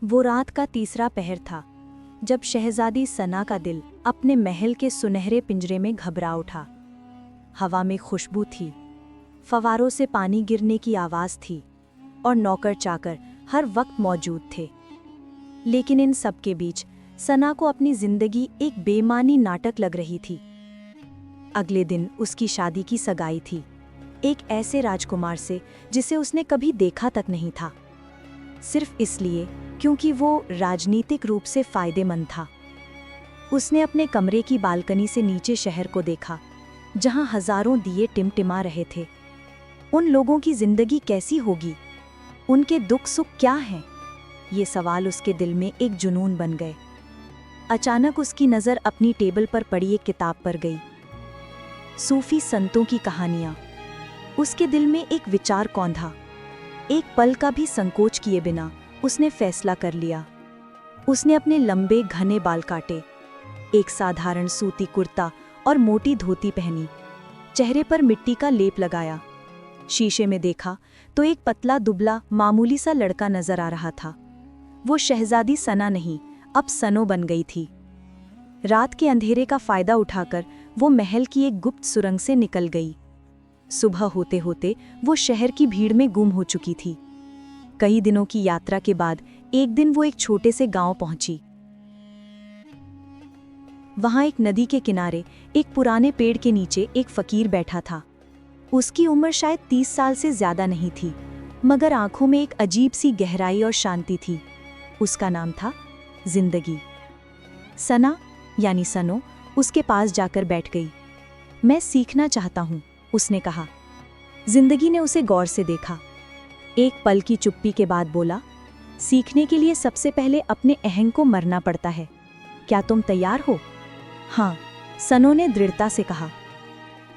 वो रात का तीसरा पहर था जब शहजादी सना का दिल अपने महल के सुनहरे पिंजरे में घबरा उठा। हवा में खुशबू थी, फवारों से पानी गिरने की आवाज़ थी और नौकर चाकर हर वक्त मौजूद थे। लेकिन इन सब के बीच सना को अपनी जिंदगी एक बेमानी नाटक लग रही थी। अगले दिन उसकी शादी की सगाई थी, एक ऐसे राजकुमार से जिसे उसने कभी देखा तक नहीं था, सिर्फ इसलिए क्योंकि वो राजनीतिक रूप से फायदेमंद था। उसने अपने कमरे की बालकनी से नीचे शहर को देखा, जहां हजारों दिए टिमटिमा रहे थे। उन लोगों की जिंदगी कैसी होगी, उनके दुख सुख क्या हैं, ये सवाल उसके दिल में एक जुनून बन गए। अचानक उसकी नज़र अपनी टेबल पर पड़ी एक किताब पर गई, सूफी संतों की कहानियां। उसके दिल में एक विचार कौंधा। एक पल का भी संकोच किए बिना उसने फैसला कर लिया। उसने अपने लंबे घने बाल काटे, एक साधारण सूती कुर्ता और मोटी धोती पहनी, चेहरे पर मिट्टी का लेप लगाया। शीशे में देखा तो एक पतला दुबला मामूली सा लड़का नजर आ रहा था। वो शहजादी सना नहीं, अब सनो बन गई थी। रात के अंधेरे का फायदा उठाकर वो महल की एक गुप्त सुरंग से निकल गई। सुबह होते होते वो शहर की भीड़ में गुम हो चुकी थी। कई दिनों की यात्रा के बाद एक दिन वो एक छोटे से गांव पहुंची। वहां एक नदी के किनारे एक पुराने पेड़ के नीचे एक फकीर बैठा था। उसकी उम्र शायद 30 साल से ज्यादा नहीं थी, मगर आंखों में एक अजीब सी गहराई और शांति थी। उसका नाम था जिंदगी। सना यानी सनो उसके पास जाकर बैठ गई। मैं सीखना चाहता हूं, उसने कहा। जिंदगी ने उसे गौर से देखा। एक पल की चुप्पी के बाद बोला, सीखने के लिए सबसे पहले अपने अहंग को मरना पड़ता है। क्या तुम तैयार हो? हाँ, सनो ने दृढ़ता से कहा।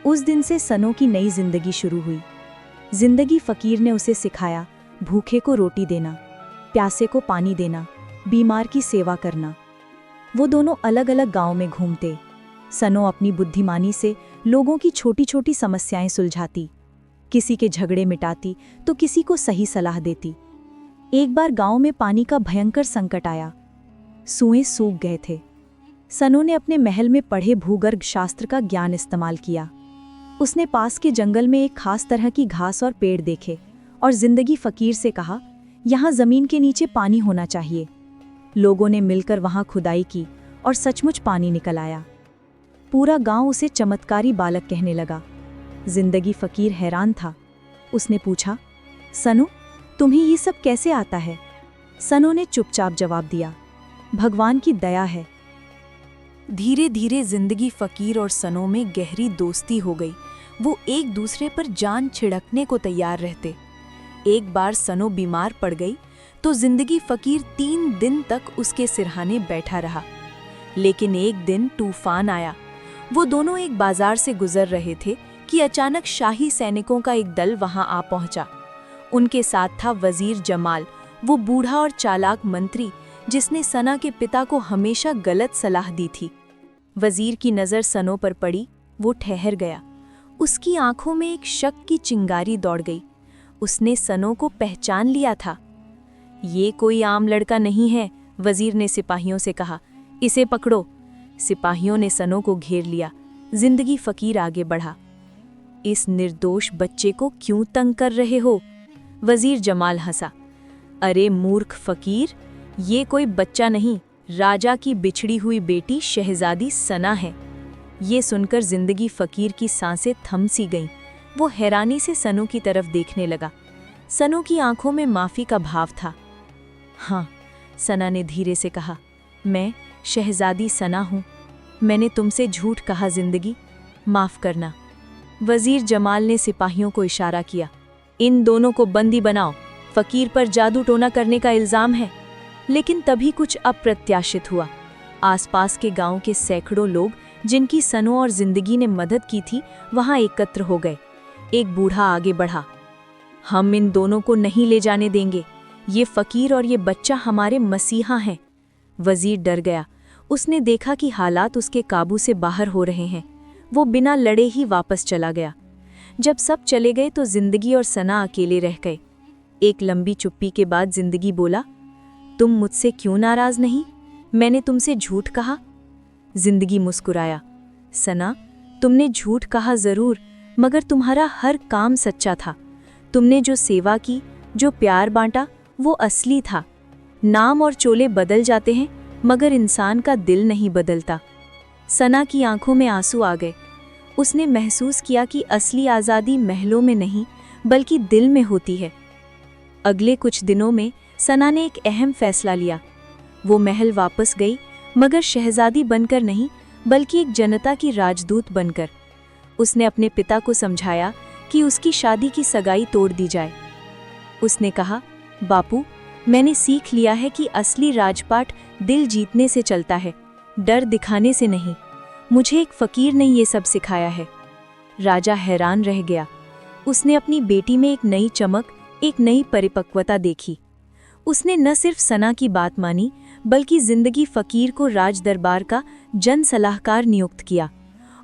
उस दिन से सनो की नई जिंदगी शुरू हुई। जिंदगी फकीर ने उसे सिखाया, भूखे को रोटी देना, प्यासे को पानी देना, बीमार की सेवा करना। वो दोनों अलग अलग गांव में घूमते। सनो अपनी बुद्धिमानी से लोगों की छोटी छोटी समस्याएं सुलझाती, किसी के झगड़े मिटाती तो किसी को सही सलाह देती। एक बार गांव में पानी का भयंकर संकट आया, कुएं सूख गए थे। सनो ने अपने महल में पढ़े भूगर्भ शास्त्र का ज्ञान इस्तेमाल किया। उसने पास के जंगल में एक खास तरह की घास और पेड़ देखे और जिंदगी फकीर से कहा, यहाँ जमीन के नीचे पानी होना चाहिए। लोगों ने मिलकर वहां खुदाई की और सचमुच पानी निकल आया। पूरा गांव उसे चमत्कारी बालक कहने लगा। जिंदगी फकीर हैरान था। उसने पूछा, सनो, तुम्हें ये सब कैसे आता है? सनो ने चुपचाप जवाब दिया, भगवान की दया है। धीरे धीरे जिंदगी फकीर और सनो में गहरी दोस्ती हो गई। वो एक दूसरे पर जान छिड़कने को तैयार रहते। एक बार सनो बीमार पड़ गई तो जिंदगी फकीर 3 दिन तक उसके सिरहाने बैठा रहा। लेकिन एक दिन तूफान आया। वो दोनों एक बाजार से गुजर रहे थे कि अचानक शाही सैनिकों का एक दल वहां आ पहुंचा। उनके साथ था वजीर जमाल, वो बूढ़ा और चालाक मंत्री जिसने सना के पिता को हमेशा गलत सलाह दी थी। वजीर की नज़र सनो पर पड़ी, वो ठहर गया। उसकी आंखों में एक शक की चिंगारी दौड़ गई। उसने सनो को पहचान लिया था। ये कोई आम लड़का नहीं है, वजीर ने सिपाहियों से कहा, इसे पकड़ो। सिपाहियों ने सनो को घेर लिया। जिंदगी फकीर आगे बढ़ा। इस निर्दोष बच्चे को क्यों तंग कर रहे हो? वजीर जमाल हंसा। अरे मूर्ख फकीर, ये कोई बच्चा नहीं, राजा की बिछड़ी हुई बेटी शहजादी सना है। ये सुनकर जिंदगी फकीर की सांसें थम सी गईं। वो हैरानी से सनो की तरफ देखने लगा। सनो की आंखों में माफी का भाव था। हाँ, सना ने धीरे से कहा, मैं शहजादी सना हूँ। मैंने तुमसे झूठ कहा जिंदगी, माफ करना। वजीर जमाल ने सिपाहियों को इशारा किया, इन दोनों को बंदी बनाओ, फकीर पर जादू टोना करने का इल्जाम है। लेकिन तभी कुछ अप्रत्याशित हुआ। आसपास के गांव के सैकड़ों लोग जिनकी सनो और जिंदगी ने मदद की थी वहां एकत्र हो गए। एक बूढ़ा आगे बढ़ा, हम इन दोनों को नहीं ले जाने देंगे। ये फकीर और ये बच्चा हमारे मसीहा हैं। वजीर डर गया। उसने देखा कि हालात उसके काबू से बाहर हो रहे हैं। वो बिना लड़े ही वापस चला गया। जब सब चले गए तो जिंदगी और सना अकेले रह गए। एक लंबी चुप्पी के बाद जिंदगी बोला, तुम मुझसे क्यों नाराज नहीं? मैंने तुमसे झूठ कहा? जिंदगी मुस्कुराया, सना, तुमने झूठ कहा जरूर, मगर तुम्हारा हर काम सच्चा था। तुमने जो सेवा की, जो प्यार बांटा, वो असली था। नाम और चोले बदल जाते हैं, मगर इंसान का दिल नहीं बदलता। सना की आंखों में आंसू आ गए। उसने महसूस किया कि असली आज़ादी महलों में नहीं, बल्कि दिल में होती है। अगले कुछ दिनों में सना ने एक अहम फैसला लिया। वो महल वापस गई, मगर शहजादी बनकर नहीं, बल्कि एक जनता की राजदूत बनकर। उसने अपने पिता को समझाया कि उसकी शादी की सगाई तोड़ दी जाए। उसने कहा, बापू, मैंने सीख लिया है कि असली राजपाट दिल जीतने से चलता है, डर दिखाने से नहीं। मुझे एक फकीर ने ये सब सिखाया है। राजा हैरान रह गया। उसने अपनी बेटी में एक नई चमक, एक नई परिपक्वता देखी। उसने न सिर्फ सना की बात मानी, बल्कि जिंदगी फकीर को राज दरबार का जन सलाहकार नियुक्त किया।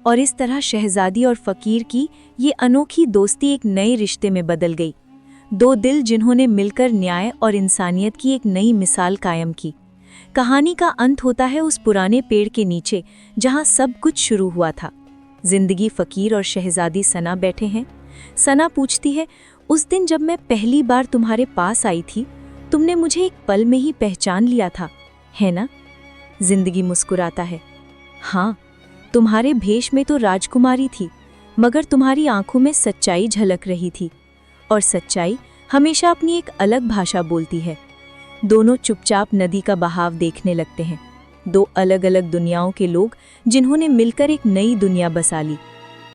और इस तरह शहजादी और फकीर की ये अनोखी दोस्ती एक नए रिश्ते में बदल गई। दो दिल जिन्होंने मिलकर न्याय और इंसानियत की एक नई मिसाल कायम की। कहानी का अंत होता है उस पुराने पेड़ के नीचे, जहां सब कुछ शुरू हुआ था। जिंदगी फकीर और शहजादी सना बैठे हैं। सना पूछती है, उस दिन जब मैं पहली बार तुम्हारे पास आई थी, तुमने मुझे एक पल में ही पहचान लिया था, है ना? जिंदगी मुस्कुराता है, हाँ, तुम्हारे भेष में तो राजकुमारी थी, मगर तुम्हारी आंखों में सच्चाई झलक रही थी। और सच्चाई हमेशा अपनी एक अलग भाषा बोलती है। दोनों चुपचाप नदी का बहाव देखने लगते हैं। दो अलग अलग दुनियाओं के लोग जिन्होंने मिलकर एक नई दुनिया बसा ली।